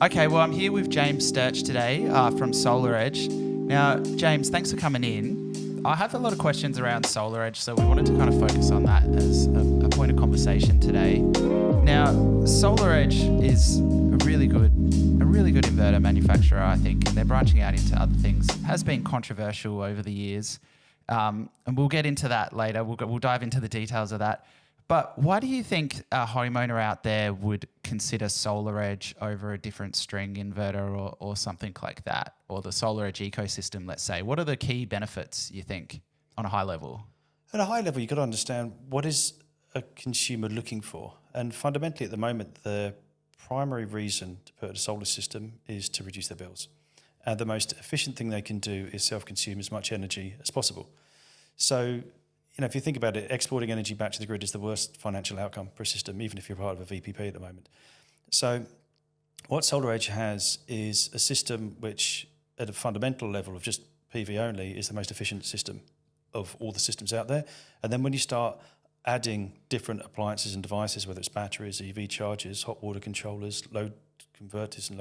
Okay, well, I'm here with James Sturch today from SolarEdge. Now, James, thanks for coming in. I have a lot of questions around SolarEdge, so we wanted to kind of focus on that as a point of conversation today. Now, SolarEdge is a really good inverter manufacturer, I think, and they're branching out into other things. It has been controversial over the years, and we'll get into that later. We'll dive into the details of that. But why do you think a homeowner out there would consider SolarEdge over a different string inverter or something like that, or the SolarEdge ecosystem, let's say? What are the key benefits, you think, on a high level? At a high level, you've got to understand what is a consumer looking for. And fundamentally, at the moment, the primary reason to put a solar system is to reduce their bills. And the most efficient thing they can do is self-consume as much energy as possible. So, if you think about it, exporting energy back to the grid is the worst financial outcome for a system, even if you're part of a VPP at the moment. So what SolarEdge has is a system which, at a fundamental level of just PV only, is the most efficient system of all the systems out there. And then when you start adding different appliances and devices, whether it's batteries, EV chargers, hot water controllers, load converters and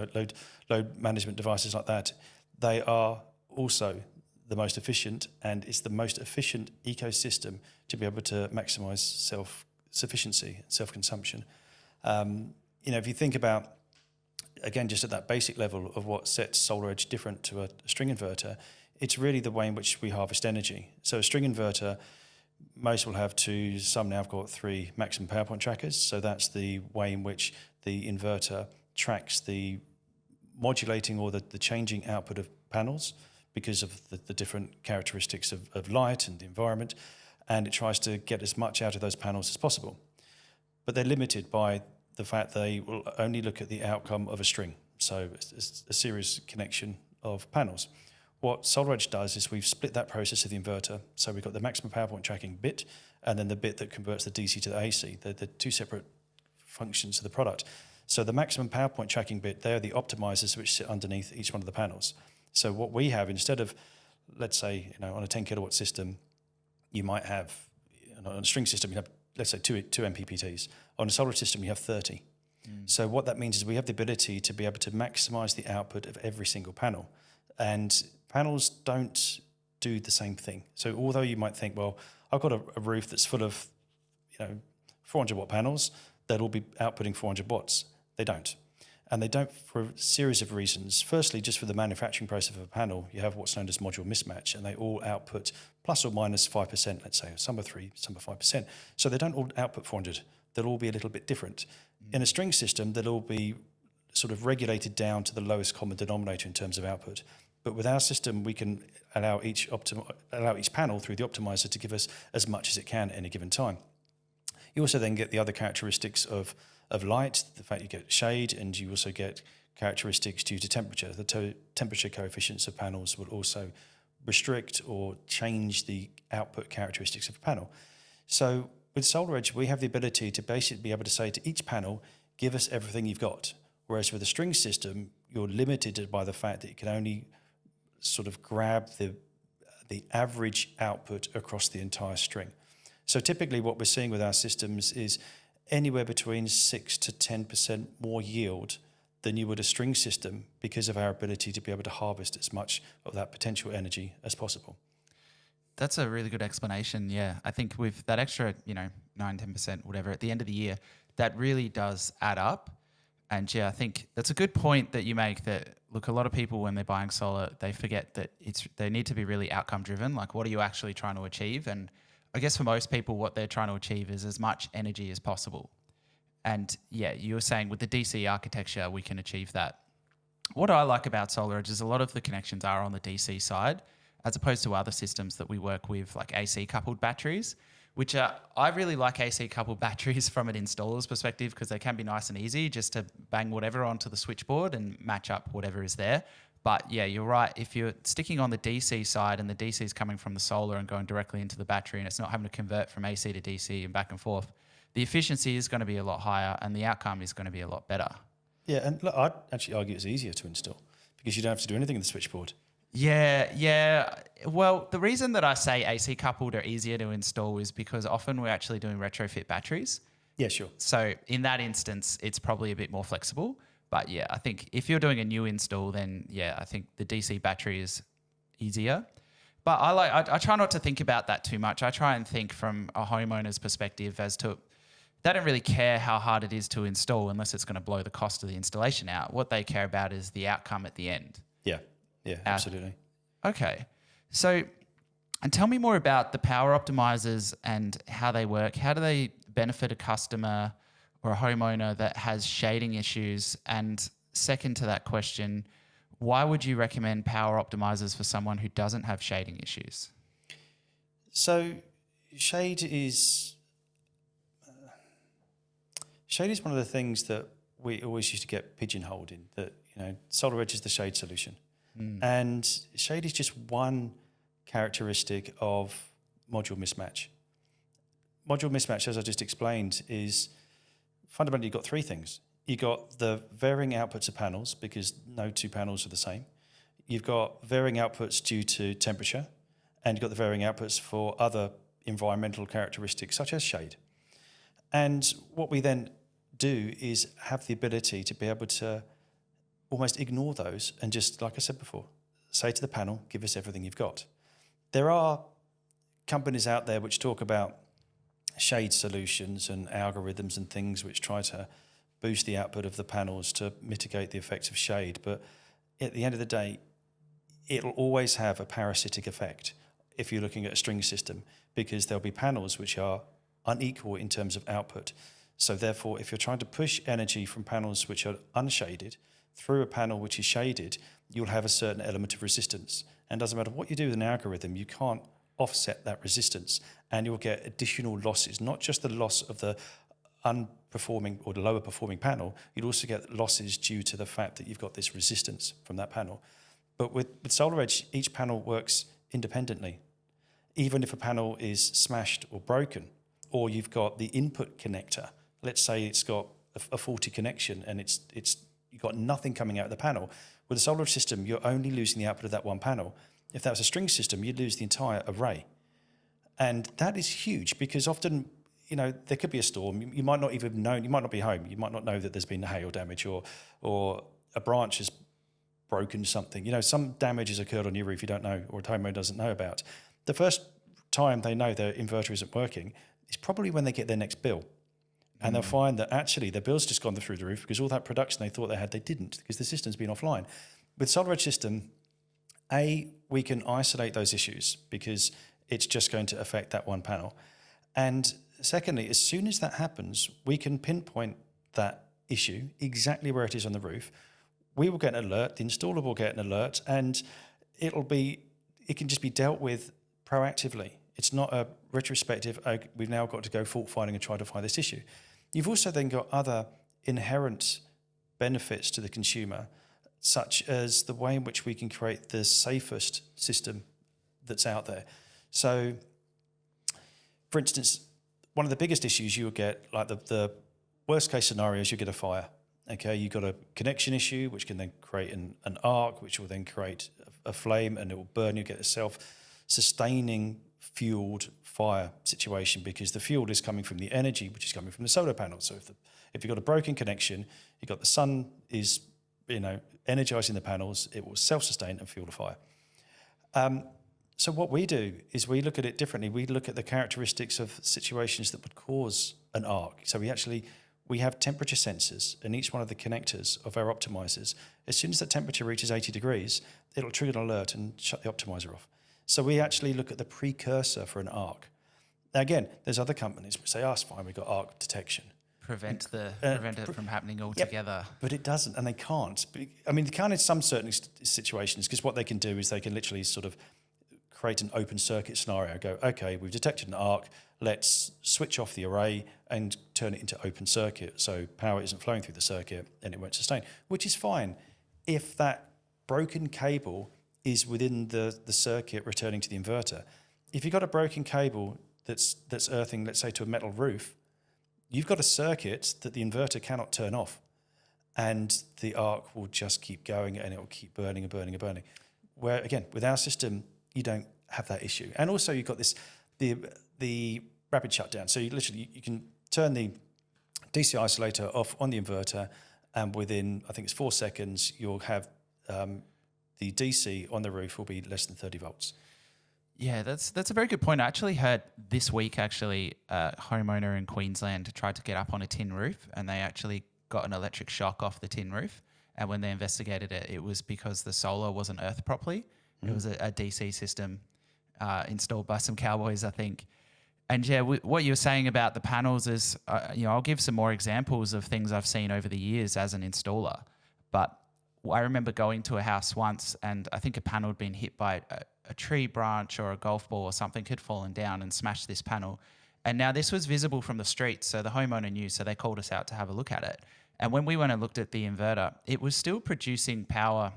load management devices like that, they are also the most efficient, and it's the most efficient ecosystem to be able to maximize self-sufficiency, self-consumption. If you think about, again, just at that basic level of what sets SolarEdge different to a string inverter, it's really the way in which we harvest energy. So a string inverter, most will have two, some now have got three maximum power point trackers. So that's the way in which the inverter tracks the modulating or the changing output of panels, because of the different characteristics of light and the environment, and it tries to get as much out of those panels as possible. But they're limited by the fact they will only look at the outcome of a string, so it's a series connection of panels. What SolarEdge does is we've split that process of the inverter, so we've got the maximum power point tracking bit, and then the bit that converts the DC to the AC. They're two separate functions of the product. So the maximum power point tracking bit, they're the optimizers which sit underneath each one of the panels. So what we have, instead of, let's say, on a 10 kilowatt system, you might have, on a string system, you have, let's say, two MPPTs. On a solar system, you have 30. So what that means is we have the ability to be able to maximize the output of every single panel. And panels don't do the same thing. So although you might think, well, I've got a roof that's full of, 400 watt panels, they'll all be outputting 400 watts. They don't. And they don't for a series of reasons. Firstly, just for the manufacturing process of a panel, you have what's known as module mismatch, and they all output plus or minus 5%, let's say. Some are 3, some are 5%. So they don't all output 400. They'll all be a little bit different. In a string system, they'll all be sort of regulated down to the lowest common denominator in terms of output. But with our system, we can allow each panel through the optimizer to give us as much as it can at any given time. You also then get the other characteristics of light, the fact you get shade, and you also get characteristics due to temperature. The temperature coefficients of panels will also restrict or change the output characteristics of a panel. So with SolarEdge, we have the ability to basically be able to say to each panel, give us everything you've got. Whereas with a string system, you're limited by the fact that you can only sort of grab the average output across the entire string. So typically what we're seeing with our systems is anywhere between 6 to 10% more yield than you would a string system, because of our ability to be able to harvest as much of that potential energy as possible. That's a really good explanation. Yeah, I think with that extra, 9-10%, whatever, at the end of the year, that really does add up. And yeah, I think that's a good point that you make, that look, a lot of people when they're buying solar, they forget that they need to be really outcome driven. Like, what are you actually trying to achieve? And I guess for most people, what they're trying to achieve is as much energy as possible. And yeah, you were saying with the DC architecture, we can achieve that. What I like about SolarEdge is a lot of the connections are on the DC side, as opposed to other systems that we work with, like AC coupled batteries, which I really like AC coupled batteries from an installer's perspective, because they can be nice and easy just to bang whatever onto the switchboard and match up whatever is there. But yeah, you're right. If you're sticking on the DC side and the DC is coming from the solar and going directly into the battery, and it's not having to convert from AC to DC and back and forth, the efficiency is going to be a lot higher and the outcome is going to be a lot better. Yeah, and look, I'd actually argue it's easier to install because you don't have to do anything in the switchboard. Yeah. Well, the reason that I say AC coupled are easier to install is because often we're actually doing retrofit batteries. Yeah, sure. So in that instance, it's probably a bit more flexible. But yeah, I think if you're doing a new install, then yeah, I think the DC battery is easier. But I try not to think about that too much. I try and think from a homeowner's perspective as to they don't really care how hard it is to install unless it's going to blow the cost of the installation out. What they care about is the outcome at the end. Yeah, absolutely. Okay. So, and tell me more about the power optimizers and how they work. How do they benefit a customer or a homeowner that has shading issues? And second to that question, why would you recommend power optimizers for someone who doesn't have shading issues? So shade is one of the things that we always used to get pigeonholed in, that, SolarEdge is the shade solution. And shade is just one characteristic of module mismatch. Module mismatch, as I just explained, is fundamentally you've got three things. You've got the varying outputs of panels, because no two panels are the same. You've got varying outputs due to temperature, and you've got the varying outputs for other environmental characteristics such as shade. And what we then do is have the ability to be able to almost ignore those and just, like I said before, say to the panel, give us everything you've got. There are companies out there which talk about shade solutions and algorithms and things which try to boost the output of the panels to mitigate the effects of shade. But at the end of the day, it'll always have a parasitic effect if you're looking at a string system, because there'll be panels which are unequal in terms of output. So therefore, if you're trying to push energy from panels which are unshaded through a panel which is shaded, you'll have a certain element of resistance. And it doesn't matter what you do with an algorithm, you can't offset that resistance, and you'll get additional losses, not just the loss of the unperforming or the lower performing panel, you'd also get losses due to the fact that you've got this resistance from that panel. But with SolarEdge, each panel works independently. Even if a panel is smashed or broken, or you've got the input connector, let's say it's got a faulty connection and you've got nothing coming out of the panel. With a SolarEdge system, you're only losing the output of that one panel. If that was a string system, you'd lose the entire array. And that is huge, because often, there could be a storm. You might not even know, you might not be home. You might not know that there's been hail damage or a branch has broken something. Some damage has occurred on your roof you don't know, or a homeowner doesn't know about. The first time they know their inverter isn't working is probably when they get their next bill. And they'll find that actually their bill's just gone through the roof because all that production they thought they didn't, because the system's been offline. With SolarEdge system, we can isolate those issues because it's just going to affect that one panel. And secondly, as soon as that happens, we can pinpoint that issue exactly where it is on the roof. We will get an alert, the installer will get an alert, and it can just be dealt with proactively. It's not a retrospective, we've now got to go fault finding and try to find this issue. You've also then got other inherent benefits to the consumer, such as the way in which we can create the safest system that's out there. So, for instance, one of the biggest issues you'll get, like the worst case scenario is you get a fire. Okay, you've got a connection issue, which can then create an arc, which will then create a flame, and it will burn. You get a self-sustaining fueled fire situation, because the fuel is coming from the energy, which is coming from the solar panel. So if you've got a broken connection, you've got the sun is energizing the panels, it will self-sustain and fuel the fire. So what we do is we look at it differently. We look at the characteristics of situations that would cause an arc. So we have temperature sensors in each one of the connectors of our optimizers. As soon as the temperature reaches 80 degrees, it'll trigger an alert and shut the optimizer off. So we actually look at the precursor for an arc. Now again, there's other companies which say, it's fine, we've got arc detection. Prevent it from happening altogether. Yep, but it doesn't, and they can't. They can in some certain situations, because what they can do is they can literally sort of create an open circuit scenario, go, okay, we've detected an arc, let's switch off the array and turn it into open circuit, so power isn't flowing through the circuit and it won't sustain, which is fine if that broken cable is within the circuit returning to the inverter. If you've got a broken cable that's earthing, let's say, to a metal roof, you've got a circuit that the inverter cannot turn off, and the arc will just keep going and it will keep burning and burning and burning. Where, again, with our system, you don't have that issue. And also you've got the rapid shutdown. So you can turn the DC isolator off on the inverter, and within, I think it's 4 seconds, you'll have the DC on the roof will be less than 30 volts. Yeah, that's a very good point. I actually heard this week, a homeowner in Queensland tried to get up on a tin roof, and they actually got an electric shock off the tin roof. And when they investigated it, it was because the solar wasn't earthed properly. It was a DC system installed by some cowboys, I think. And yeah, what you're saying about the panels is, I'll give some more examples of things I've seen over the years as an installer. But I remember going to a house once, and I think a panel had been hit by a tree branch or a golf ball or something had fallen down and smashed this panel. And now this was visible from the street, so the homeowner knew, so they called us out to have a look at it. And when we went and looked at the inverter, it was still producing power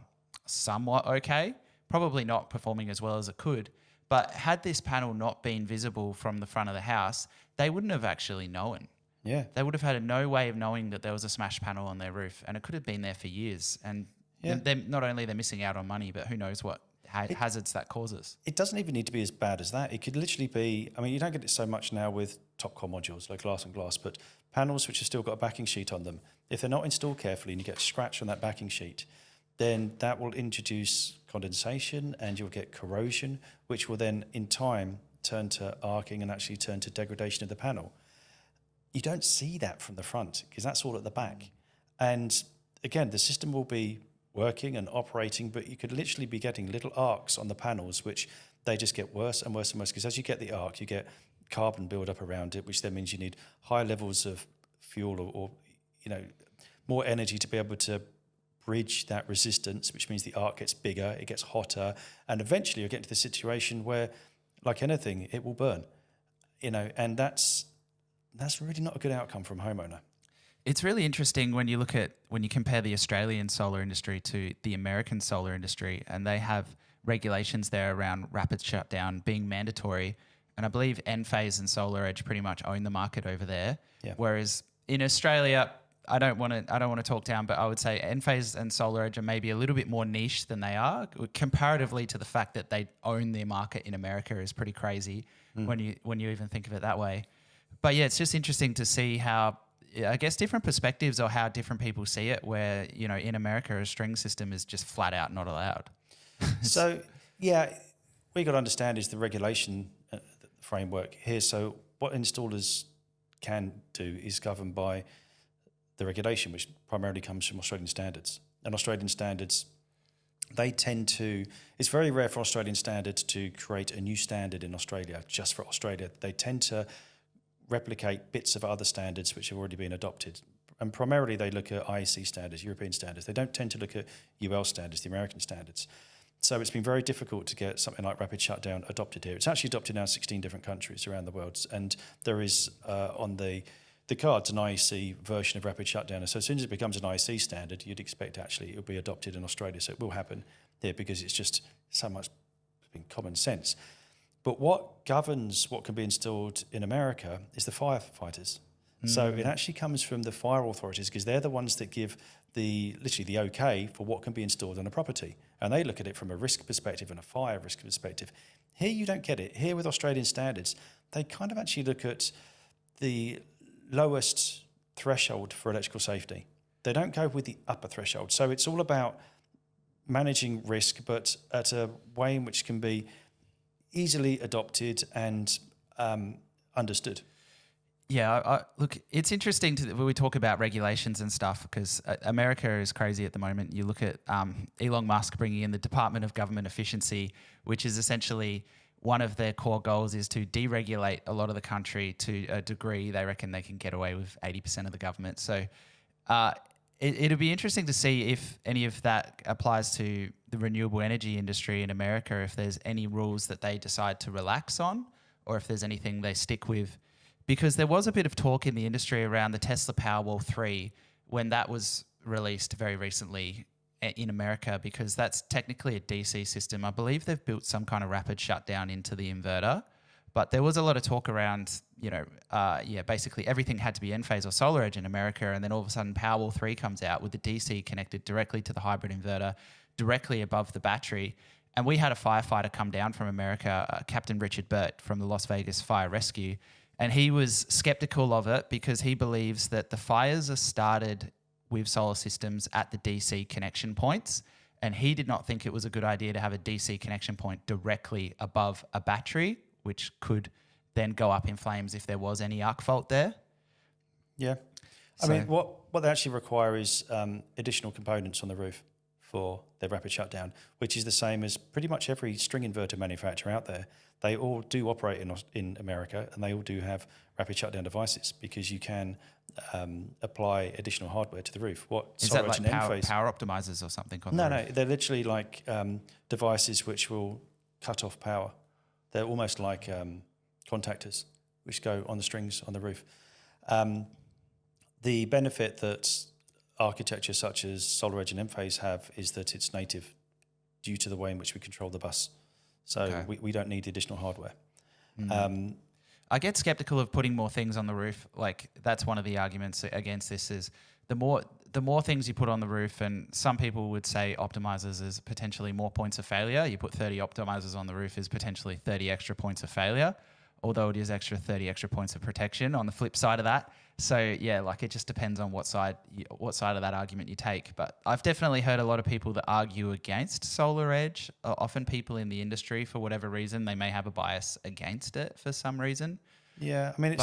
somewhat okay, probably not performing as well as it could. But had this panel not been visible from the front of the house, they wouldn't have actually known. Yeah. They would have had no way of knowing that there was a smashed panel on their roof, and it could have been there for years. And not only they're missing out on money, but who knows what hazards that causes. It doesn't even need to be as bad as that. It could literally be, you don't get it so much now with Topcon modules like glass and glass, but panels which have still got a backing sheet on them, if they're not installed carefully and you get a scratch on that backing sheet, then that will introduce condensation and you'll get corrosion, which will then in time turn to arcing and actually turn to degradation of the panel. You don't see that from the front because that's all at the back. And again, the system will be working and operating, but you could literally be getting little arcs on the panels, which they just get worse and worse and worse, because as you get the arc, you get carbon build up around it, which then means you need higher levels of fuel or more energy to be able to bridge that resistance, which means the arc gets bigger, it gets hotter, and eventually you'll get to the situation where, like anything, it will burn. And that's really not a good outcome from a homeowner. It's really interesting when you compare the Australian solar industry to the American solar industry, and they have regulations there around rapid shutdown being mandatory. And I believe Enphase and SolarEdge pretty much own the market over there. Yeah. Whereas in Australia, I don't want to talk down, but I would say Enphase and SolarEdge are maybe a little bit more niche than they are, comparatively to the fact that they own their market in America is pretty crazy when you even think of it that way. But yeah, it's just interesting to see how, I guess, different perspectives or how different people see it, where, in America, a string system is just flat out not allowed. So, yeah, what you got to understand is the regulation framework here. So what installers can do is governed by the regulation, which primarily comes from Australian standards. And Australian standards, it's very rare for Australian standards to create a new standard in Australia just for Australia. They tend to replicate bits of other standards which have already been adopted. And primarily they look at IEC standards, European standards. They don't tend to look at UL standards, the American standards. So it's been very difficult to get something like rapid shutdown adopted here. It's actually adopted now in 16 different countries around the world. And there is on the cards an IEC version of rapid shutdown. And so as soon as it becomes an IEC standard, you'd expect actually it will be adopted in Australia. So it will happen here because it's just so much common sense. But what governs what can be installed in America is the firefighters. So it actually comes from the fire authorities because they're the ones that give literally the okay for what can be installed on a property. And they look at it from a risk perspective and a fire risk perspective. Here you don't get it. Here with Australian standards, they kind of actually look at the lowest threshold for electrical safety. They don't go with the upper threshold. So it's all about managing risk, but at a way in which can be easily adopted and understood. Yeah, look, it's interesting when we talk about regulations and stuff because America is crazy at the moment. You look at Elon Musk bringing in the Department of Government Efficiency, which is essentially one of their core goals is to deregulate a lot of the country to a degree. They reckon they can get away with 80% of the government. So it'll be interesting to see if any of that applies to the renewable energy industry in America, if there's any rules that they decide to relax on or if there's anything they stick with. Because there was a bit of talk in the industry around the Tesla Powerwall 3 when that was released very recently in America, because that's technically a DC system. I believe they've built some kind of rapid shutdown into the inverter, but there was a lot of talk around, basically everything had to be Enphase or SolarEdge in America, and then all of a sudden Powerwall 3 comes out with the DC connected directly to the hybrid inverter, directly above the battery. And we had a firefighter come down from America, Captain Richard Burt from the Las Vegas Fire Rescue, and he was skeptical of it because he believes that the fires are started with solar systems at the DC connection points, and he did not think it was a good idea to have a DC connection point directly above a battery, which could then go up in flames if there was any arc fault there. Yeah. I mean, what they actually require is additional components on the roof for their rapid shutdown, which is the same as pretty much every string inverter manufacturer out there. They all do operate in America, and they all do have rapid shutdown devices because you can apply additional hardware to the roof. What is that like power optimizers or something? No, they're literally like devices which will cut off power. They're almost like contactors which go on the strings on the roof. The benefit that architecture such as SolarEdge and Enphase have is that it's native due to the way in which we control the bus. So we don't need additional hardware. I get skeptical of putting more things on the roof. Like that's one of the arguments against this is the more things you put on the roof, and some people would say optimizers is potentially more points of failure. You put 30 optimizers on the roof is potentially 30 extra points of failure, although it is 30 extra points of protection on the flip side of that. So yeah, like it just depends on what side of that argument you take. But I've definitely heard a lot of people that argue against SolarEdge. Often people in the industry, for whatever reason, they may have a bias against it for some reason. Yeah, I mean,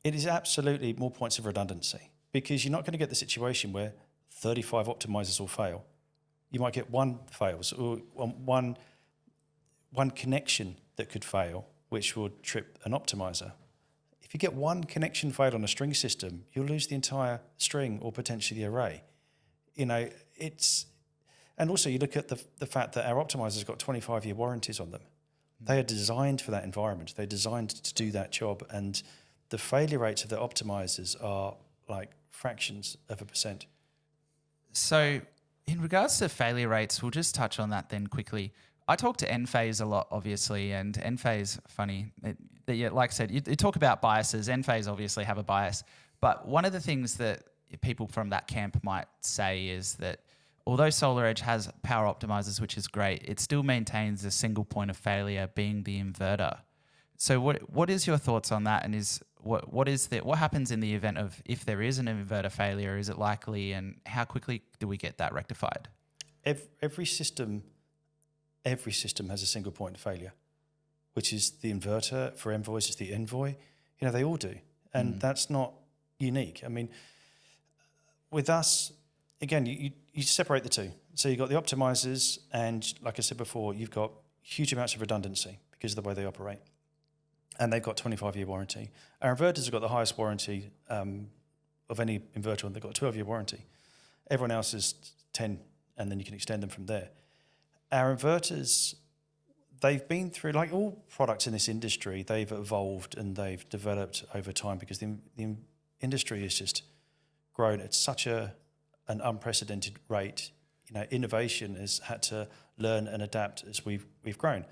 it is absolutely more points of redundancy because you're not going to get the situation where 35 optimizers will fail. You might get one fails or one connection that could fail, which would trip an optimizer. If you get one connection failed on a string system, you'll lose the entire string or potentially the array. You know, and also you look at the fact that our optimizers got 25-year warranties on them. They are designed for that environment. They're designed to do that job, and the failure rates of the optimizers are like fractions of a percent. So, in regards to failure rates, we'll just touch on that then quickly. I talk to Enphase a lot, obviously, and Enphase, funny, like I said, you talk about biases. Enphase obviously have a bias, but one of the things that people from that camp might say is that although SolarEdge has power optimizers, which is great, it still maintains a single point of failure being the inverter. So what is your thoughts on that, and what happens in the event of if there is an inverter failure? Is it likely, and how quickly do we get that rectified? Every system has a single point of failure, which is the inverter. For Envoys, it's the Envoy. You know, they all do. And that's not unique. I mean, with us, again, you separate the two. So you've got the optimizers, and like I said before, you've got huge amounts of redundancy because of the way they operate. And they've got 25-year warranty. Our inverters have got the highest warranty of any inverter, and they've got a 12-year warranty. Everyone else is 10, and then you can extend them from there. Our inverters, they've been through, like all products in this industry, they've evolved and they've developed over time because the industry has just grown at such an unprecedented rate. You know, innovation has had to learn and adapt as we've grown.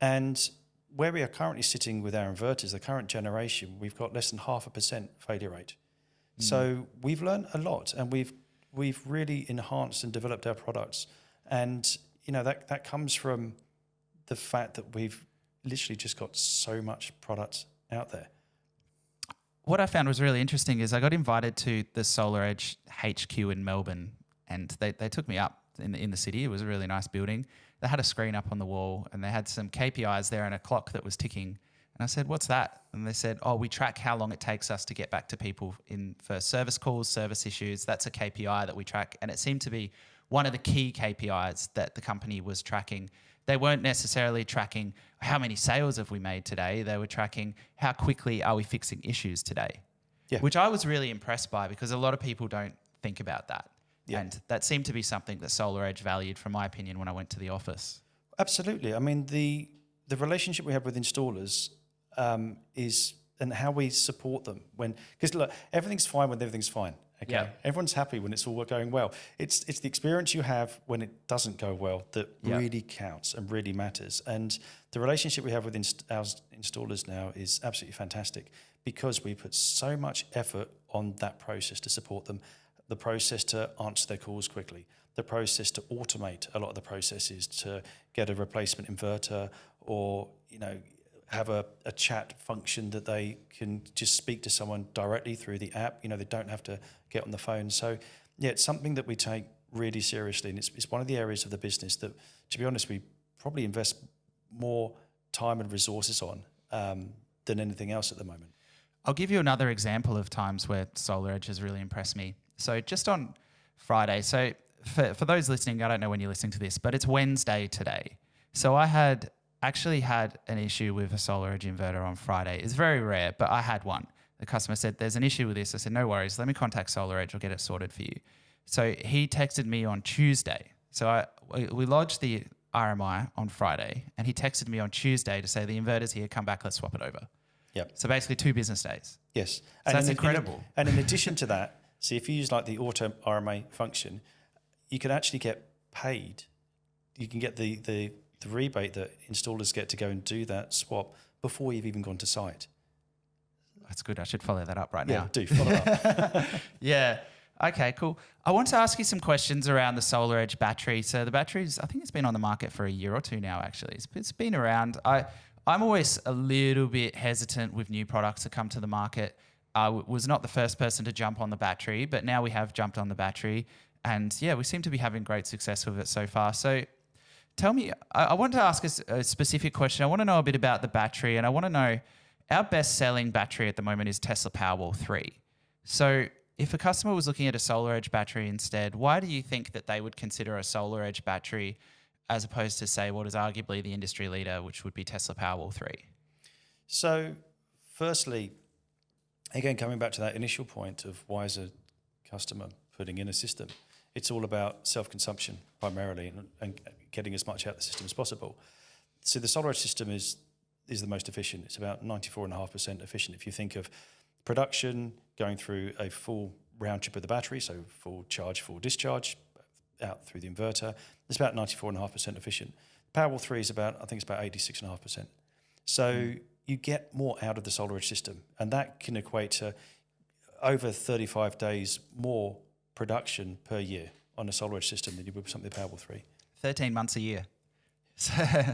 And where we are currently sitting with our inverters, the current generation, we've got less than 0.5% failure rate. So we've learned a lot, and we've really enhanced and developed our products. And you know, that comes from the fact that we've literally just got so much product out there. What I found was really interesting is I got invited to the SolarEdge HQ in Melbourne, and they took me up in the city. It was a really nice building. They had a screen up on the wall, and they had some KPIs there and a clock that was ticking. And I said, "What's that?" And they said, "Oh, we track how long it takes us to get back to people for service calls, service issues. That's a KPI that we track." And it seemed to be one of the key KPIs that the company was tracking. They weren't necessarily tracking how many sales have we made today. They were tracking how quickly are we fixing issues today, which I was really impressed by because a lot of people don't think about that. Yeah. And that seemed to be something that SolarEdge valued, from my opinion, when I went to the office. Absolutely. I mean, the relationship we have with installers is, and how we support them because look, everything's fine when everything's fine. Okay. Yeah. Everyone's happy when it's all going well. It's the experience you have when it doesn't go well that really counts and really matters. And the relationship we have with our installers now is absolutely fantastic because we put so much effort on that process to support them, the process to answer their calls quickly, the process to automate a lot of the processes to get a replacement inverter or, you know, have a chat function that they can just speak to someone directly through the app. They don't have to get on the phone. So, yeah, it's something that we take really seriously. And it's one of the areas of the business that, to be honest, we probably invest more time and resources on than anything else at the moment. I'll give you another example of times where SolarEdge has really impressed me. So just on Friday, so for those listening, I don't know when you're listening to this, but it's Wednesday today. So I actually had an issue with a SolarEdge inverter on Friday. It's very rare, but I had one. The customer said, there's an issue with this. I said, no worries, let me contact SolarEdge, I'll get it sorted for you. So he texted me on Tuesday. So we lodged the RMI on Friday, and he texted me on Tuesday to say, the inverter's here, come back, let's swap it over. Yep. So basically 2 business days. Yes. So that's incredible. And in addition to that, see, if you use like the auto RMA function, you can actually get paid. You can get the rebate that installers get to go and do that swap before you've even gone to site. That's good. I should follow that up right now. Yeah, do follow up. Yeah. Okay, cool. I want to ask you some questions around the SolarEdge battery. So the batteries, I think it's been on the market for a year or two now, actually. It's been around. I'm always a little bit hesitant with new products that come to the market. I was not the first person to jump on the battery, but now we have jumped on the battery. And yeah, we seem to be having great success with it so far. So tell me, I want to ask a specific question. I want to know a bit about the battery, and I want to know, our best-selling battery at the moment is Tesla Powerwall 3. So if a customer was looking at a SolarEdge battery instead, why do you think that they would consider a SolarEdge battery as opposed to, say, what is arguably the industry leader, which would be Tesla Powerwall 3? So firstly, again, coming back to that initial point of why is a customer putting in a system, it's all about self-consumption primarily and getting as much out of the system as possible. So the SolarEdge system is the most efficient. It's about 94.5% efficient. If you think of production going through a full round trip of the battery, so full charge, full discharge, out through the inverter, it's about 94.5% efficient. Powerwall 3 is about, I think it's about 86.5%. So you get more out of the SolarEdge system, and that can equate to over 35 days more production per year on a SolarEdge system than you would with something like Powerwall 3. 13 months a year.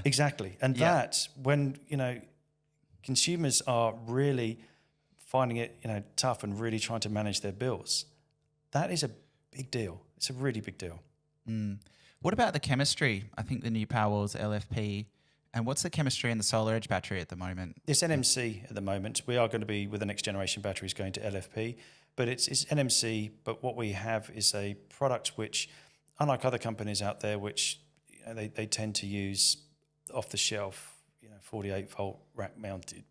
Exactly. And that, when, consumers are really finding it, tough and really trying to manage their bills, that is a big deal. It's a really big deal. What about the chemistry? I think the new Powerwall's LFP. And what's the chemistry in the SolarEdge battery at the moment? It's NMC at the moment. We are going to be, with the next generation batteries, going to LFP. But it's NMC, but what we have is a product which, unlike other companies out there, which they tend to use off-the-shelf, 48-volt rack-mounted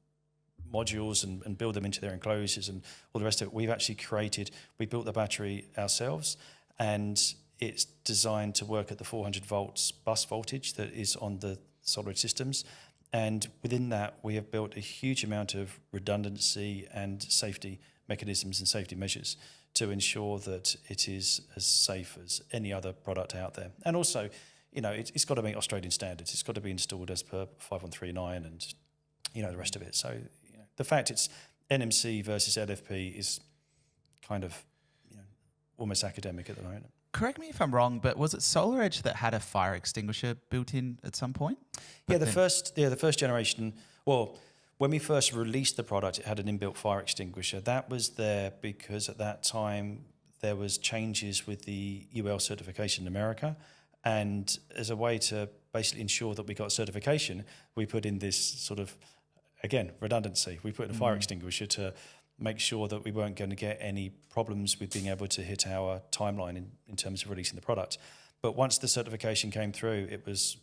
modules and build them into their enclosures and all the rest of it. We built the battery ourselves, and it's designed to work at the 400 volts bus voltage that is on the SolarEdge systems. And within that, we have built a huge amount of redundancy and safety mechanisms and safety measures to ensure that it is as safe as any other product out there. And also, it's got to meet Australian standards. It's got to be installed as per 5139 and, the rest of it. So, the fact it's NMC versus LFP is kind of, almost academic at the moment. Correct me if I'm wrong, but was it SolarEdge that had a fire extinguisher built in at some point? The first generation. Well, when we first released the product, it had an inbuilt fire extinguisher. That was there because at that time there was changes with the UL certification in America, and as a way to basically ensure that we got certification, we put in this sort of, again, redundancy. We put in a fire extinguisher to make sure that we weren't going to get any problems with being able to hit our timeline in terms of releasing the product. But once the certification came through, it was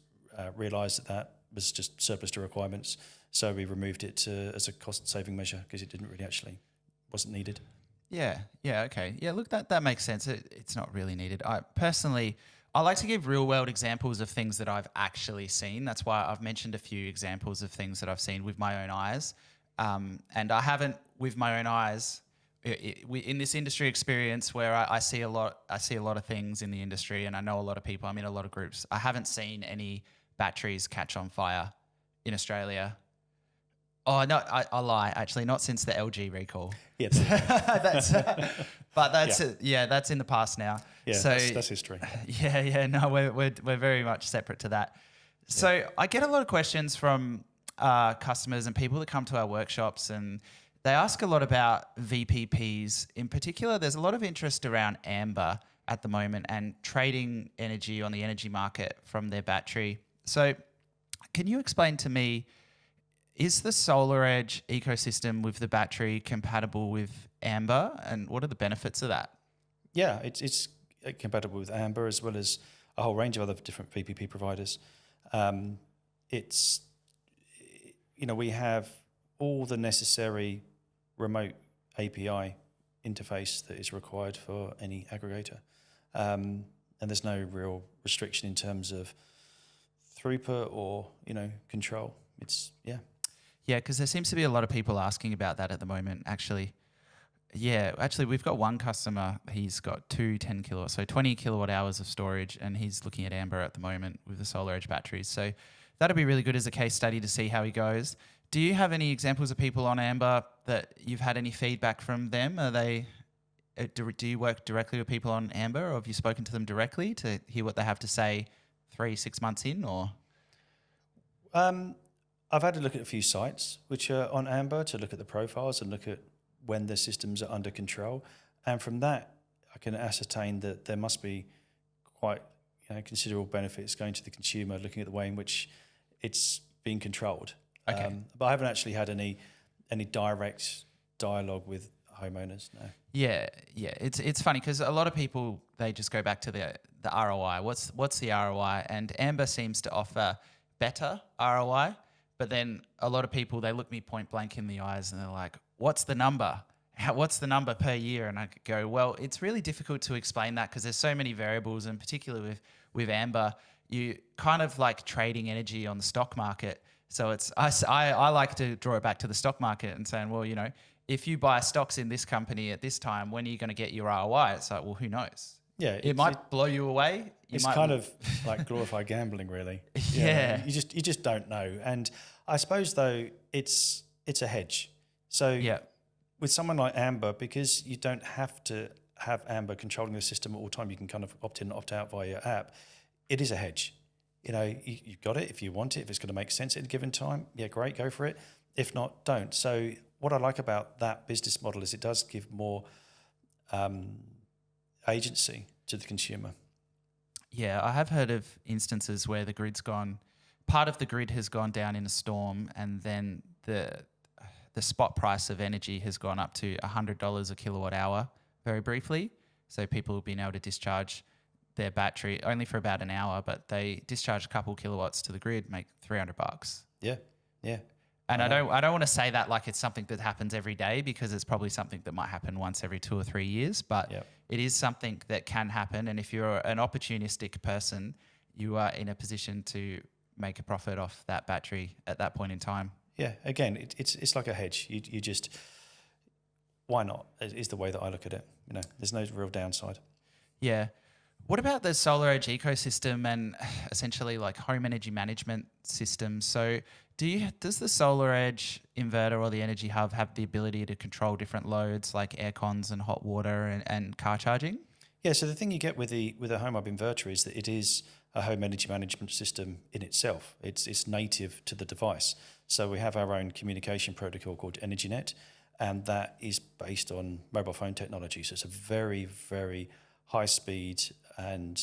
realised that was just surplus to requirements. So we removed it as a cost-saving measure because it wasn't needed. Yeah, okay. Yeah, look, that makes sense. It's not really needed. I like to give real-world examples of things that I've actually seen. That's why I've mentioned a few examples of things that I've seen with my own eyes. And I haven't, with my own eyes, in this industry experience where I see a lot of things in the industry, and I know a lot of people. I'm in a lot of groups. I haven't seen any batteries catch on fire in Australia. Oh no, I lie. Actually, not since the LG recall. Yes, that's in the past now. Yeah, so that's history. Yeah. No, we're very much separate to that. So I get a lot of questions from customers and people that come to our workshops, and they ask a lot about VPPs. In particular, there's a lot of interest around amber at the moment and trading energy on the energy market from their battery. So can you explain to me, is the SolarEdge ecosystem with the battery compatible with amber, and what are the benefits of that? Yeah, it's compatible with amber as well as a whole range of other different VPP providers. We have all the necessary remote API interface that is required for any aggregator. And there's no real restriction in terms of throughput or, control. Yeah, because there seems to be a lot of people asking about that at the moment, actually. Yeah, actually, we've got one customer. He's got 10 kilowatts, so 20 kilowatt hours of storage, and he's looking at amber at the moment with the SolarEdge batteries. So that'll be really good as a case study to see how he goes. Do you have any examples of people on amber that you've had any feedback from them? Do you work directly with people on amber, or have you spoken to them directly to hear what they have to say 3-6 months in? Or I've had to look at a few sites which are on amber to look at the profiles and look at when the systems are under control, and from that I can ascertain that there must be quite considerable benefits going to the consumer, looking at the way in which it's being controlled. Okay. But I haven't actually had any direct dialogue with homeowners. No. Yeah. It's funny because a lot of people, they just go back to the ROI. What's the ROI? And amber seems to offer better ROI, but then a lot of people, they look me point blank in the eyes and they're like, "What's the number? What's the number per year?" And I go, "Well, it's really difficult to explain that because there's so many variables, and particularly with amber, you kind of like trading energy on the stock market." So I like to draw it back to the stock market and saying, well, if you buy stocks in this company at this time, when are you going to get your ROI? It's like, well, who knows? Yeah, it might blow you away. It's kind of like glorified gambling, really. Yeah. You just don't know. And I suppose though it's a hedge. So with someone like amber, because you don't have to have amber controlling the system at all time, you can kind of opt in and opt out via your app. It is a hedge. You've got it if you want it. If it's going to make sense at a given time, yeah, great, go for it. If not, don't. So what I like about that business model is it does give more agency to the consumer. Yeah, I have heard of instances where part of the grid has gone down in a storm, and then the spot price of energy has gone up to $100 a kilowatt hour very briefly. So people have been able to discharge their battery only for about an hour, but they discharge a couple kilowatts to the grid, make $300. Yeah. And I don't want to say that like it's something that happens every day, because it's probably something that might happen once every 2 or 3 years, but it is something that can happen. And if you're an opportunistic person, you are in a position to make a profit off that battery at that point in time. Yeah, again, it's like a hedge. You just, why not, is the way that I look at it. There's no real downside. Yeah. What about the SolarEdge ecosystem and essentially like home energy management systems? So does the SolarEdge inverter or the Energy Hub have the ability to control different loads like air cons and hot water and car charging? Yeah, so the thing you get with a home hub inverter is that it is a home energy management system in itself. It's native to the device. So we have our own communication protocol called EnergyNet, and that is based on mobile phone technology. So it's a very, very high speed and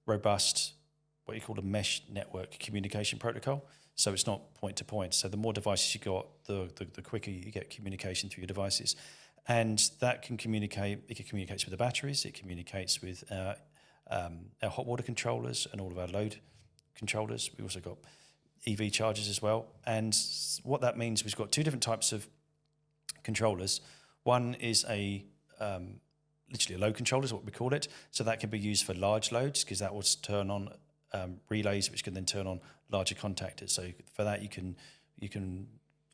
robust, what you call a mesh network communication protocol. So it's not point to point. So the more devices you got, the quicker you get communication through your devices. And that can communicate, it communicates with the batteries, it communicates with our hot water controllers and all of our load controllers. We also got EV chargers as well. And what that means, we've got 2 different types of controllers. One is literally a load controller is what we call it. So that can be used for large loads, because that will turn on relays, which can then turn on larger contactors. So for that, you can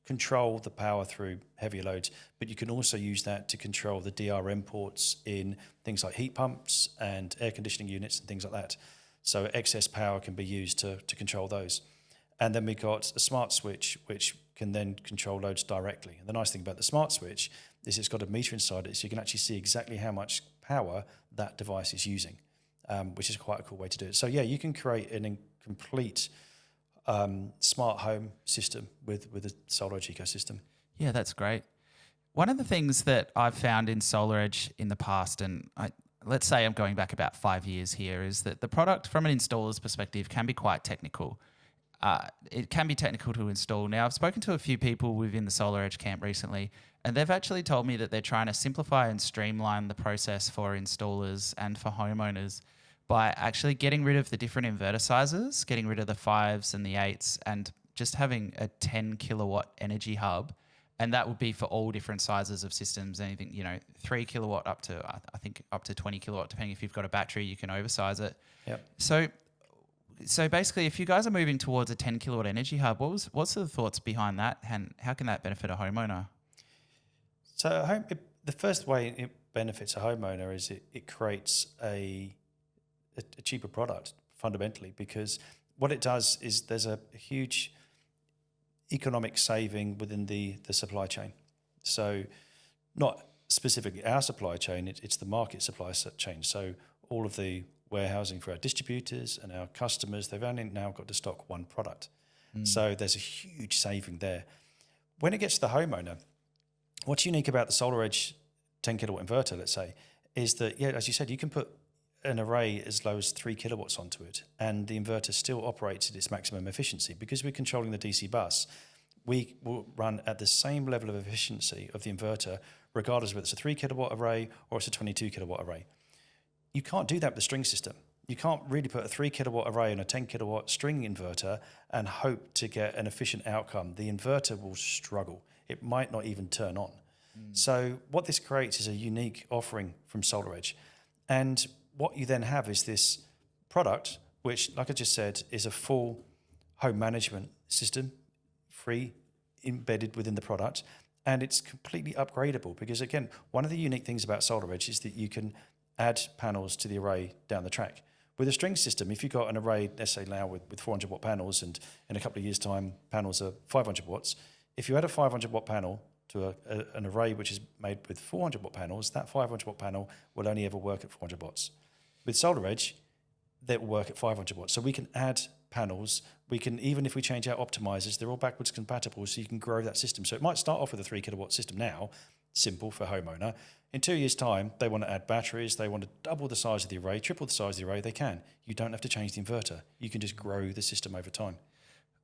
control the power through heavier loads, but you can also use that to control the DRM ports in things like heat pumps and air conditioning units and things like that. So excess power can be used to control those. And then we've got a smart switch, which can then control loads directly. And the nice thing about the smart switch is it's got a meter inside it, so you can actually see exactly how much power that device is using, which is quite a cool way to do it. So yeah, you can create a complete smart home system with the SolarEdge ecosystem. Yeah, that's great. One of the things that I've found in SolarEdge in the past, and let's say I'm going back about 5 years here, is that the product from an installer's perspective can be quite technical. It can be technical to install. Now, I've spoken to a few people within the SolarEdge camp recently, and they've actually told me that they're trying to simplify and streamline the process for installers and for homeowners by actually getting rid of the different inverter sizes, getting rid of the 5s and the 8s, and just having a 10 kilowatt energy hub. And that would be for all different sizes of systems, anything, 3 kilowatt up to, I think, up to 20 kilowatt, depending if you've got a battery, you can oversize it. Yep. So basically, if you guys are moving towards a 10 kilowatt energy hub, what's the thoughts behind that, and how can that benefit a homeowner? So the first way it benefits a homeowner is it creates a cheaper product fundamentally, because what it does is there's a huge economic saving within the supply chain. So not specifically our supply chain, it's the market supply chain. So all of the warehousing for our distributors and our customers, they've only now got to stock one product. So there's a huge saving there. When it gets to the homeowner, what's unique about the SolarEdge 10 kilowatt inverter, let's say, is that, yeah, as you said, you can put an array as low as 3 kilowatts onto it, and the inverter still operates at its maximum efficiency. Because we're controlling the DC bus, we will run at the same level of efficiency of the inverter, regardless of whether it's a 3 kilowatt array or it's a 22 kilowatt array. You can't do that with the string system. You can't really put a 3 kilowatt array on a 10 kilowatt string inverter and hope to get an efficient outcome. The inverter will struggle. It might not even turn on. So what this creates is a unique offering from SolarEdge. And what you then have is this product, which, like I just said, is a full home management system, free, embedded within the product, and it's completely upgradable. Because again, one of the unique things about SolarEdge is that you can add panels to the array down the track. With a string system, if you've got an array, let's say now with 400 watt panels, and in a couple of years' time, panels are 500 watts, if you add a 500 watt panel to an array which is made with 400 watt panels, that 500 watt panel will only ever work at 400 watts. With SolarEdge, that will work at 500 watts. So we can add panels. We can, even if we change out optimizers, they're all backwards compatible, so you can grow that system. So it might start off with a 3 kilowatt system now, simple for a homeowner. In 2 years' time, they want to add batteries, they want to double the size of the array, triple the size of the array, they can. You don't have to change the inverter. You can just grow the system over time.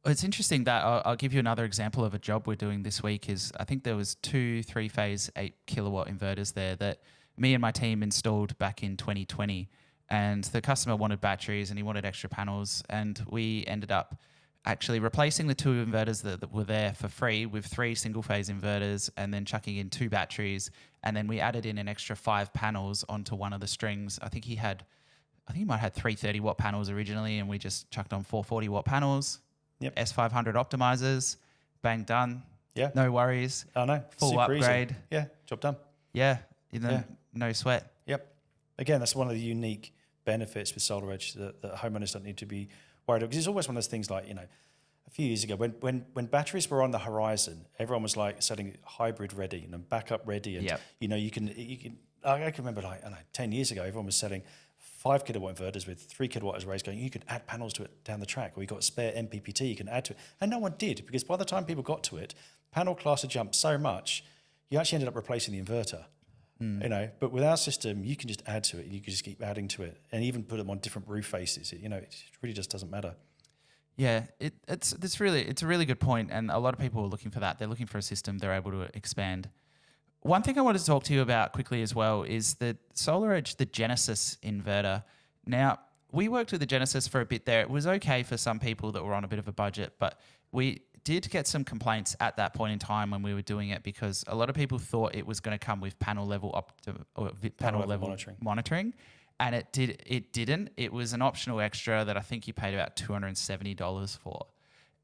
It's interesting that I'll give you another example of a job we're doing this week. Is I think there was 2 3-phase 8 kilowatt inverters there that me and my team installed back in 2020, and the customer wanted batteries and he wanted extra panels, and we ended up actually replacing the 2 inverters that were there for free with 3 single-phase inverters, and then chucking in 2 batteries, and then we added in an extra 5 panels onto one of the strings. I think he might have had 3 30-watt panels originally, and we just chucked on 4 40-watt panels. Yep. S500 optimizers, bang, done. Yeah. No worries. I know. Full Super upgrade. Easy. Yeah, job done. Yeah. No sweat. Yep. Again, that's one of the unique benefits with SolarEdge that homeowners don't need to be worried about. Because it's always one of those things like, a few years ago when batteries were on the horizon, everyone was like setting hybrid ready and backup ready. And, yep. you can, I can remember 10 years ago, everyone was selling 5 kilowatt inverters with 3 kilowatt arrays going, you can add panels to it down the track, or you got a spare MPPT you can add to it. And no one did, because by the time people got to it, panel class had jumped so much, you actually ended up replacing the inverter. But with our system, you can just add to it, you can just keep adding to it, and even put them on different roof faces. It really just doesn't matter. Yeah, it's a really good point, and a lot of people are looking for that. They're looking for a system they're able to expand. One thing I wanted to talk to you about quickly as well is the SolarEdge, the Genesis inverter. Now, we worked with the Genesis for a bit there. It was okay for some people that were on a bit of a budget, but we did get some complaints at that point in time when we were doing it, because a lot of people thought it was going to come with panel level monitoring, and it didn't. It was an optional extra that I think you paid about $270 for.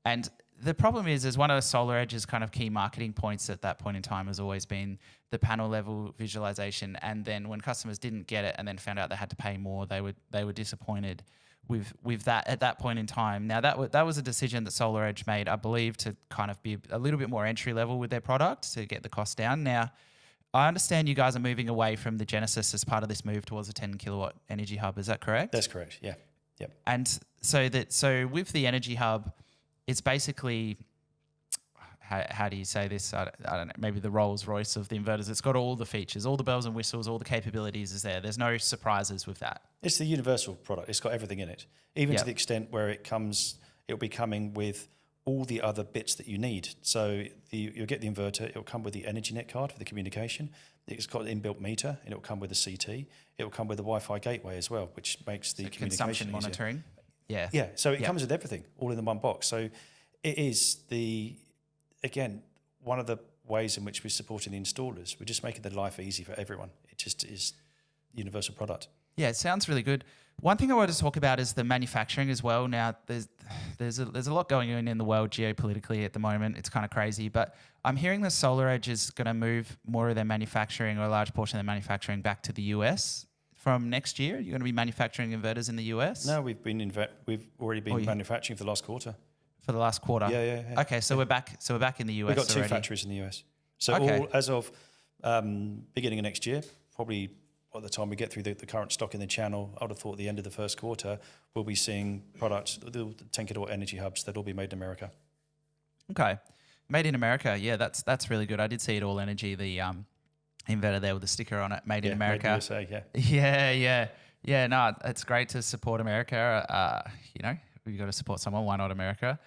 And the problem is one of SolarEdge's kind of key marketing points at that point in time has always been the panel level visualization. And then when customers didn't get it and then found out they had to pay more, they were disappointed with that at that point in time. Now that was a decision that SolarEdge made, I believe, to kind of be a little bit more entry level with their product to get the cost down. Now, I understand you guys are moving away from the Genesis as part of this move towards a 10 kilowatt energy hub. Is that correct? That's correct. Yeah. Yep. And so with the energy hub, it's basically, how do you say this? I don't know, maybe the Rolls Royce of the inverters. It's got all the features, all the bells and whistles, all the capabilities is there. There's no surprises with that. It's the universal product. It's got everything in it, even to the extent where it'll be coming with all the other bits that you need. So you'll get the inverter. It'll come with the energy net card for the communication. It's got an inbuilt meter, and it'll come with a CT. It'll come with a Wi-Fi gateway as well, which makes the communication consumption easier. monitoring. Yeah. Yeah. So it comes with everything, all in the one box. So it is again, one of the ways in which we're supporting the installers. We're just making the life easy for everyone. It just is universal product. Yeah, it sounds really good. One thing I wanted to talk about is the manufacturing as well. Now, there's a lot going on in the world geopolitically at the moment. It's kind of crazy, but I'm hearing that SolarEdge is going to move more of their manufacturing, or a large portion of their manufacturing, back to the US from next year. You're going to be manufacturing inverters in the US? No, we've already been manufacturing for the last quarter. For the last quarter. Yeah. Okay, so we're back. So we're back in the US. We've got two already. factories in the US. So all as of beginning of next year, probably by the time we get through the current stock in the channel, I would have thought at the end of the first quarter, we'll be seeing products, the 10 kilowatt energy hubs that'll be made in America. Okay, made in America. Yeah, that's really good. I did see it All Energy, the inverter there with the sticker on it, made in America. Made in USA, Yeah. No, it's great to support America. We've got to support someone. Why not America?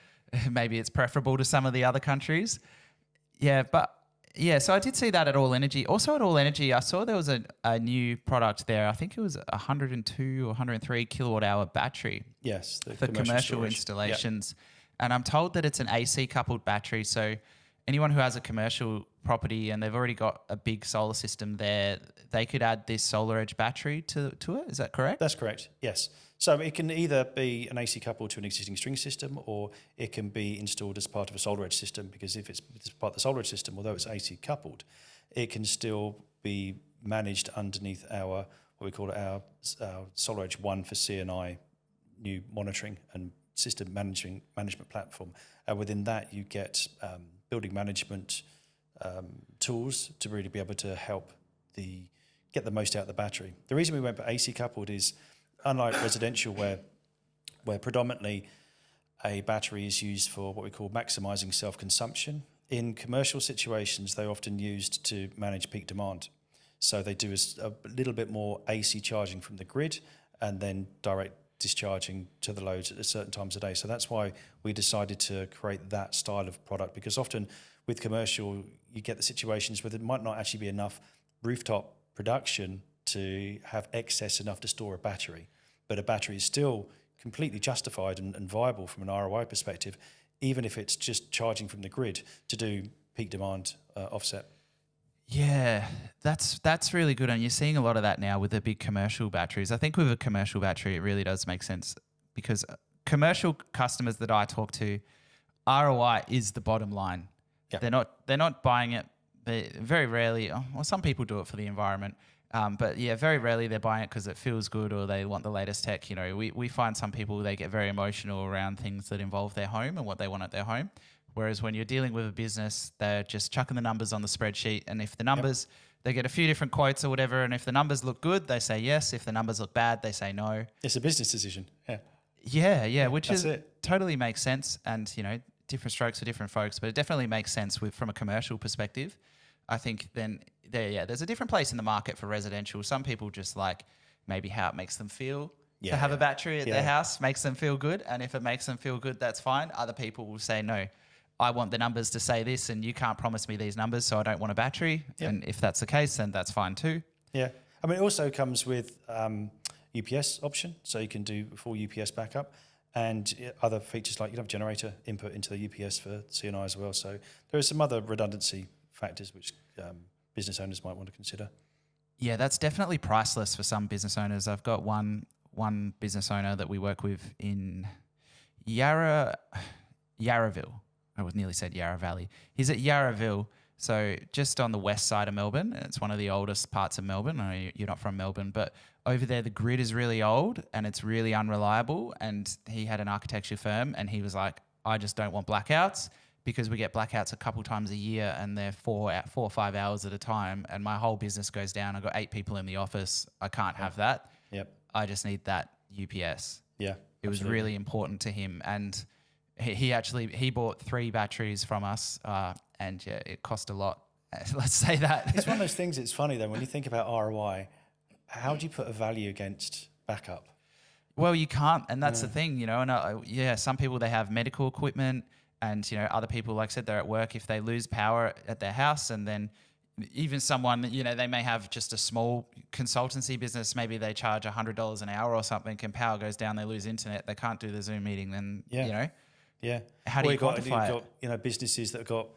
Maybe it's preferable to some of the other countries. Yeah, but yeah, so I did see that at All Energy. Also at All Energy, I saw there was a new product there. I think it was 102 or 103 kilowatt hour battery. Yes, for commercial installations. Yep. And I'm told that it's an AC coupled battery. So anyone who has a commercial property and they've already got a big solar system there, they could add this SolarEdge battery to it. Is that correct? That's correct, yes. So it can either be an AC coupled to an existing string system, or it can be installed as part of a SolarEdge system, because if it's part of the SolarEdge system, although it's AC coupled, it can still be managed underneath our SolarEdge 1 for C&I new monitoring and system management platform. Within that, you get building management tools to really be able to help get the most out of the battery. The reason we went for AC coupled is, unlike residential, where predominantly a battery is used for what we call maximising self-consumption, in commercial situations they're often used to manage peak demand. So they do a little bit more AC charging from the grid and then direct discharging to the loads at certain times a day. So that's why we decided to create that style of product, because often with commercial you get the situations where there might not actually be enough rooftop production to have excess enough to store a battery. But a battery is still completely justified and viable from an ROI perspective, even if it's just charging from the grid to do peak demand offset. Yeah, that's really good. And you're seeing a lot of that now with the big commercial batteries. I think with a commercial battery, it really does make sense, because commercial customers that I talk to, ROI is the bottom line. Yeah. They're not buying it. They very rarely, well, some people do it for the environment. But yeah, very rarely they're buying it because it feels good or they want the latest tech. You know, we find some people, they get very emotional around things that involve their home and what they want at their home. Whereas when you're dealing with a business, they're just chucking the numbers on the spreadsheet. And if the numbers, they get a few different quotes or whatever. And if the numbers look good, they say yes. If the numbers look bad, they say no. It's a business decision. Yeah, which totally makes sense. And, different strokes for different folks, but it definitely makes sense from a commercial perspective. I think then there's a different place in the market for residential. Some people just like maybe how it makes them feel to have a battery at their house, makes them feel good. And if it makes them feel good, that's fine. Other people will say, no, I want the numbers to say this and you can't promise me these numbers, so I don't want a battery. Yep. And if that's the case, then that's fine too. Yeah. I mean, it also comes with UPS option, so you can do full UPS backup. And other features like you have generator input into the UPS for C&I as well. So there are some other redundancy factors which business owners might want to consider. Yeah, that's definitely priceless for some business owners. I've got one business owner that we work with in Yarraville. I would nearly said Yarra Valley. He's at Yarraville, so just on the west side of Melbourne. It's one of the oldest parts of Melbourne. I know you're not from Melbourne, but over there the grid is really old and it's really unreliable. And he had an architecture firm and he was like, I just don't want blackouts, because we get blackouts a couple times a year and they're 4 or 5 hours at a time and my whole business goes down. I've got 8 people in the office. I can't have that. Yep. I just need that UPS. Yeah. It was really important to him. And he bought 3 batteries from us, and yeah, it cost a lot. Let's say that. It's one of those things. It's funny though when you think about ROI. How do you put a value against backup? Well, you can't, and that's the thing, you know. And some people, they have medical equipment, and you know, other people, like I said, they're at work. If they lose power at their house, and then even someone, you know, they may have just a small consultancy business. Maybe they charge $100 an hour or something. And power goes down, they lose internet, they can't do the Zoom meeting. Then you know, how do you quantify it? You know, businesses that have got,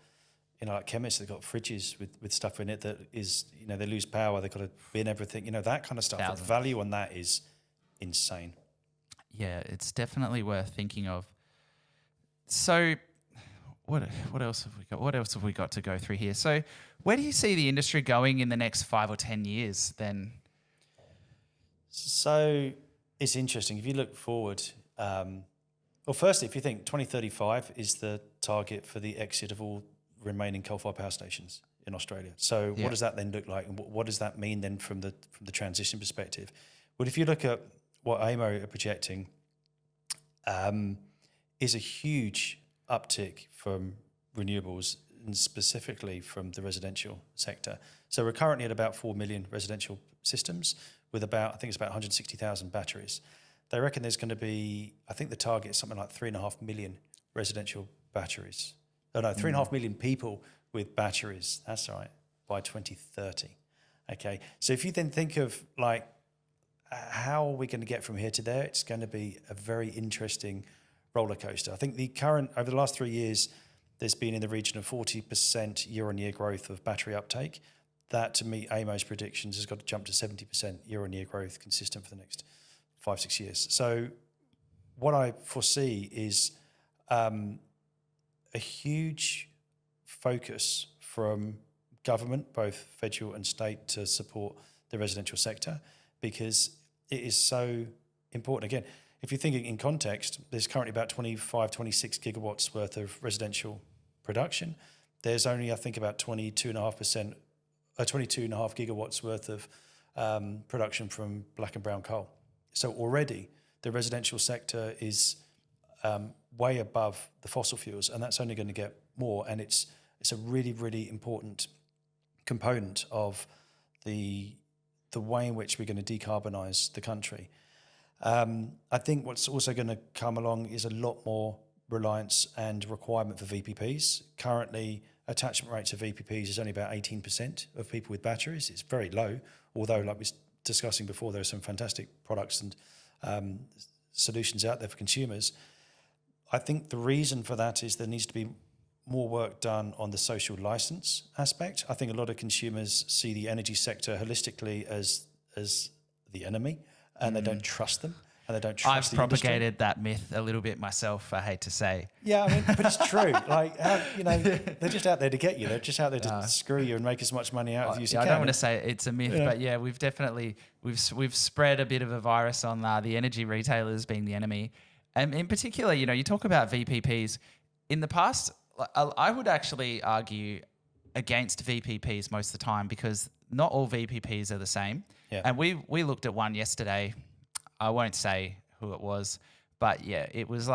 you know, like chemists that have got fridges with stuff in it that is, you know, they lose power, they've got to bin everything, you know, that kind of stuff. The value on that is insane. Yeah, it's definitely worth thinking of. So what else have we got? What else have we got to go through here? So where do you see the industry going in the next 5 or 10 years then? So it's interesting. If you look forward, well, firstly, if you think 2035 is the target for the exit of all remaining coal-fired power stations in Australia. So what does that then look like? And what does that mean then from the transition perspective? Well, if you look at what AEMO are projecting, is a huge uptick from renewables and specifically from the residential sector. So we're currently at about 4 million residential systems with about, I think it's about 160,000 batteries. They reckon there's going to be, I think the target is something like 3.5 million residential batteries. Oh no, 3.5 million people with batteries. That's right, by 2030. Okay, so if you then think of like, how are we going to get from here to there? It's going to be a very interesting roller coaster. I think over the last 3 years, there's been in the region of 40% year-on-year growth of battery uptake. That, to meet AEMO's predictions, has got to jump to 70% year-on-year growth consistent for the next 5-6 years. So what I foresee is a huge focus from government, both federal and state, to support the residential sector, because it is so important. Again, if you're thinking in context, there's currently about 25, 26 gigawatts worth of residential production. There's only, I think, about 22.5 gigawatts worth of production from black and brown coal. So already the residential sector is way above the fossil fuels, and that's only going to get more. And it's a really, really important component of the way in which we're going to decarbonise the country. I think what's also going to come along is a lot more reliance and requirement for VPPs. Currently, attachment rates of VPPs is only about 18% of people with batteries. It's very low, although, like we were discussing before, there are some fantastic products and solutions out there for consumers. I think the reason for that is there needs to be more work done on the social license aspect. I think a lot of consumers see the energy sector holistically as the enemy, and they don't trust them, and they don't trust I've propagated that myth a little bit myself, I hate to say. Yeah, I mean, but it's true. Like, you know, they're just out there to get you. They're just out there to screw you and make as much money out of you as you can. I don't want to say it's a myth, but yeah, we've definitely we've spread a bit of a virus on the energy retailers being the enemy, and in particular, you know, you talk about VPPs. In the past, I would actually argue against VPPs most of the time, because not all VPPs are the same. Yeah. And we looked at one yesterday. I won't say who it was, but yeah, it was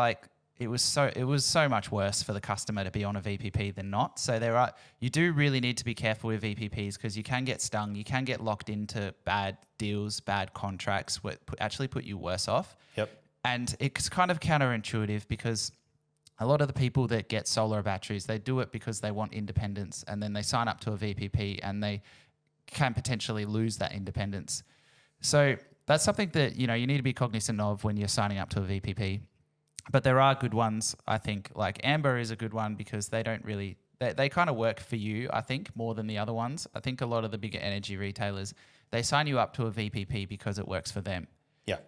so much worse for the customer to be on a VPP than not. So you do really need to be careful with VPPs, because you can get stung, you can get locked into bad deals, bad contracts, which actually put you worse off. Yep. And it's kind of counterintuitive, because a lot of the people that get solar batteries, they do it because they want independence, and then they sign up to a VPP and they can potentially lose that independence. So that's something that, you know, you need to be cognizant of when you're signing up to a VPP. But there are good ones, I think. Like Amber is a good one, because they don't really, they kind of work for you, I think, more than the other ones. I think a lot of the bigger energy retailers, they sign you up to a VPP because it works for them. Yeah.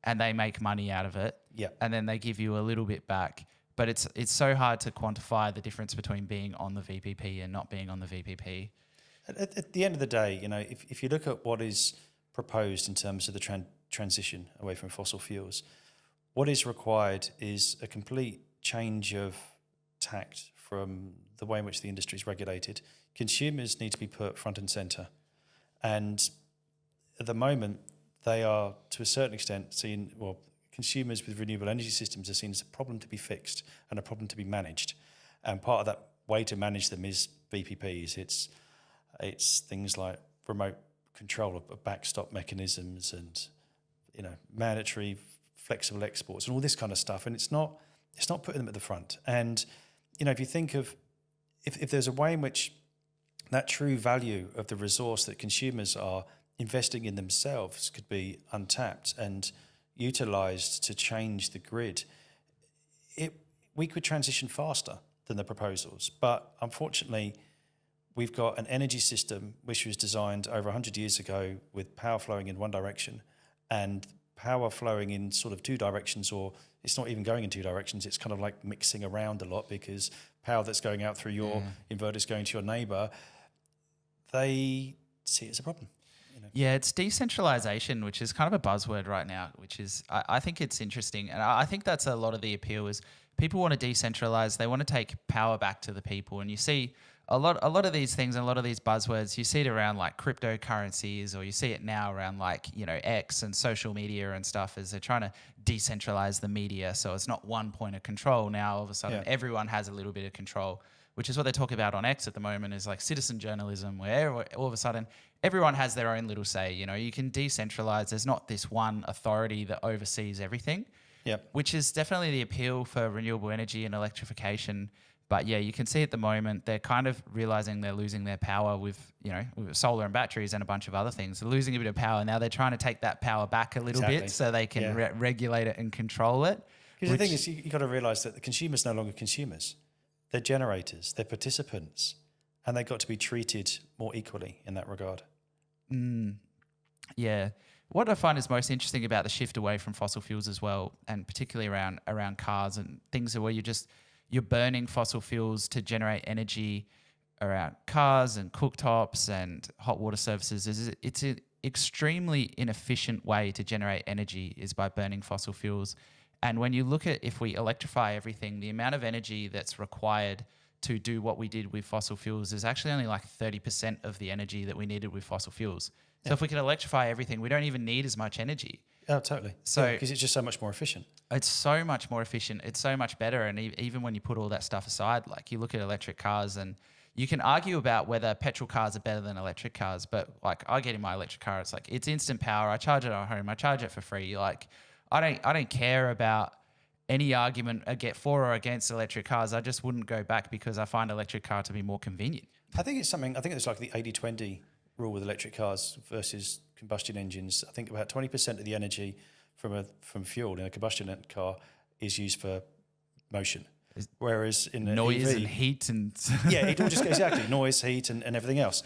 And they make money out of it. Yeah. And then they give you a little bit back. But it's so hard to quantify the difference between being on the VPP and not being on the VPP. At the end of the day, you know, if you look at what is proposed in terms of the transition away from fossil fuels, what is required is a complete change of tact from the way in which the industry is regulated. Consumers need to be put front and centre. And at the moment, they are, to a certain extent, consumers with renewable energy systems are seen as a problem to be fixed and a problem to be managed. And part of that way to manage them is VPPs. It's things like remote control of backstop mechanisms and mandatory flexible exports and all this kind of stuff. And it's not putting them at the front. And if you think of if there's a way in which that true value of the resource that consumers are investing in themselves could be untapped and utilised to change the grid, we could transition faster than the proposals. But unfortunately, we've got an energy system which was designed over 100 years ago with power flowing in one direction and power flowing in sort of two directions, or it's not even going in two directions. It's kind of like mixing around a lot because power that's going out through your inverter is going to your neighbour. They see it as a problem. Yeah, it's decentralization, which is kind of a buzzword right now, which is, I think it's interesting. And I think that's a lot of the appeal is people want to decentralize. They want to take power back to the people. And you see a lot of these things and a lot of these buzzwords, you see it around like cryptocurrencies, or you see it now around like, X and social media and stuff, as they're trying to decentralize the media. So it's not one point of control. Now, all of a sudden, everyone has a little bit of control, which is what they talk about on X at the moment, is like citizen journalism, where all of a sudden everyone has their own little say. You can decentralize. There's not this one authority that oversees everything, which is definitely the appeal for renewable energy and electrification. But yeah, you can see at the moment they're kind of realizing they're losing their power with, with solar and batteries and a bunch of other things. They're losing a bit of power. Now they're trying to take that power back a little bit so they can regulate it and control it. Because the thing is, you've got to realise that the consumer's no longer consumers. They're generators, they're participants, and they've got to be treated more equally in that regard. Yeah. What I find is most interesting about the shift away from fossil fuels as well, and particularly around cars and things where you're burning fossil fuels to generate energy around cars and cooktops and hot water services, is it's an extremely inefficient way to generate energy is by burning fossil fuels. And when you look at, if we electrify everything, the amount of energy that's required to do what we did with fossil fuels is actually only like 30% of the energy that we needed with fossil fuels. So if we can electrify everything, we don't even need as much energy. Oh, totally. So because it's just so much more efficient. It's so much more efficient. It's so much better. And even when you put all that stuff aside, like you look at electric cars, and you can argue about whether petrol cars are better than electric cars. But like I get in my electric car, it's like it's instant power. I charge it at home. I charge it for free. Like I don't care about any argument for or against electric cars. I just wouldn't go back because I find electric car to be more convenient. I think it's like the 80-20 rule with electric cars versus combustion engines. I think about 20% of the energy from fuel in a combustion car is used for motion. Whereas in an noise EV, and heat and it all just goes exactly noise, heat, and everything else.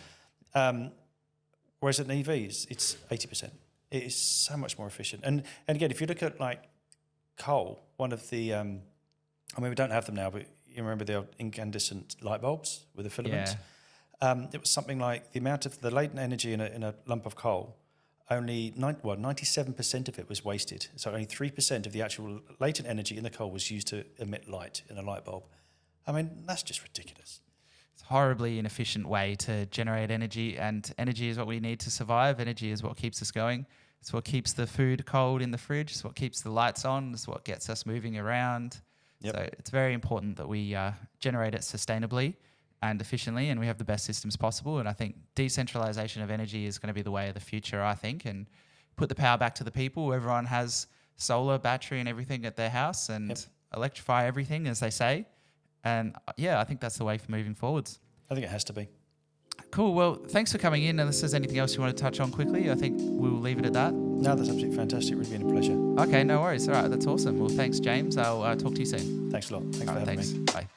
Whereas in EVs, it's 80%. It is so much more efficient. And again, if you look at like coal, one of the, we don't have them now, but you remember the old incandescent light bulbs with the filament? Yeah. It was something like the amount of the latent energy in a lump of coal, only 97% of it was wasted. So only 3% of the actual latent energy in the coal was used to emit light in a light bulb. I mean, that's just ridiculous. It's a horribly inefficient way to generate energy, and energy is what we need to survive. Energy is what keeps us going. It's what keeps the food cold in the fridge. It's what keeps the lights on. It's what gets us moving around. Yep. So it's very important that we generate it sustainably and efficiently, and we have the best systems possible. And I think decentralization of energy is going to be the way of the future, I think, and put the power back to the people. Everyone has solar, battery and everything at their house, and electrify everything, as they say. And I think that's the way for moving forwards. I think it has to be. Cool. Well, thanks for coming in. Unless there's anything else you want to touch on quickly, I think we'll leave it at that. No, that's absolutely fantastic. Really been a pleasure. Okay, no worries. All right, that's awesome. Well, thanks, James. I'll talk to you soon. Thanks a lot. Thanks for having me. Bye.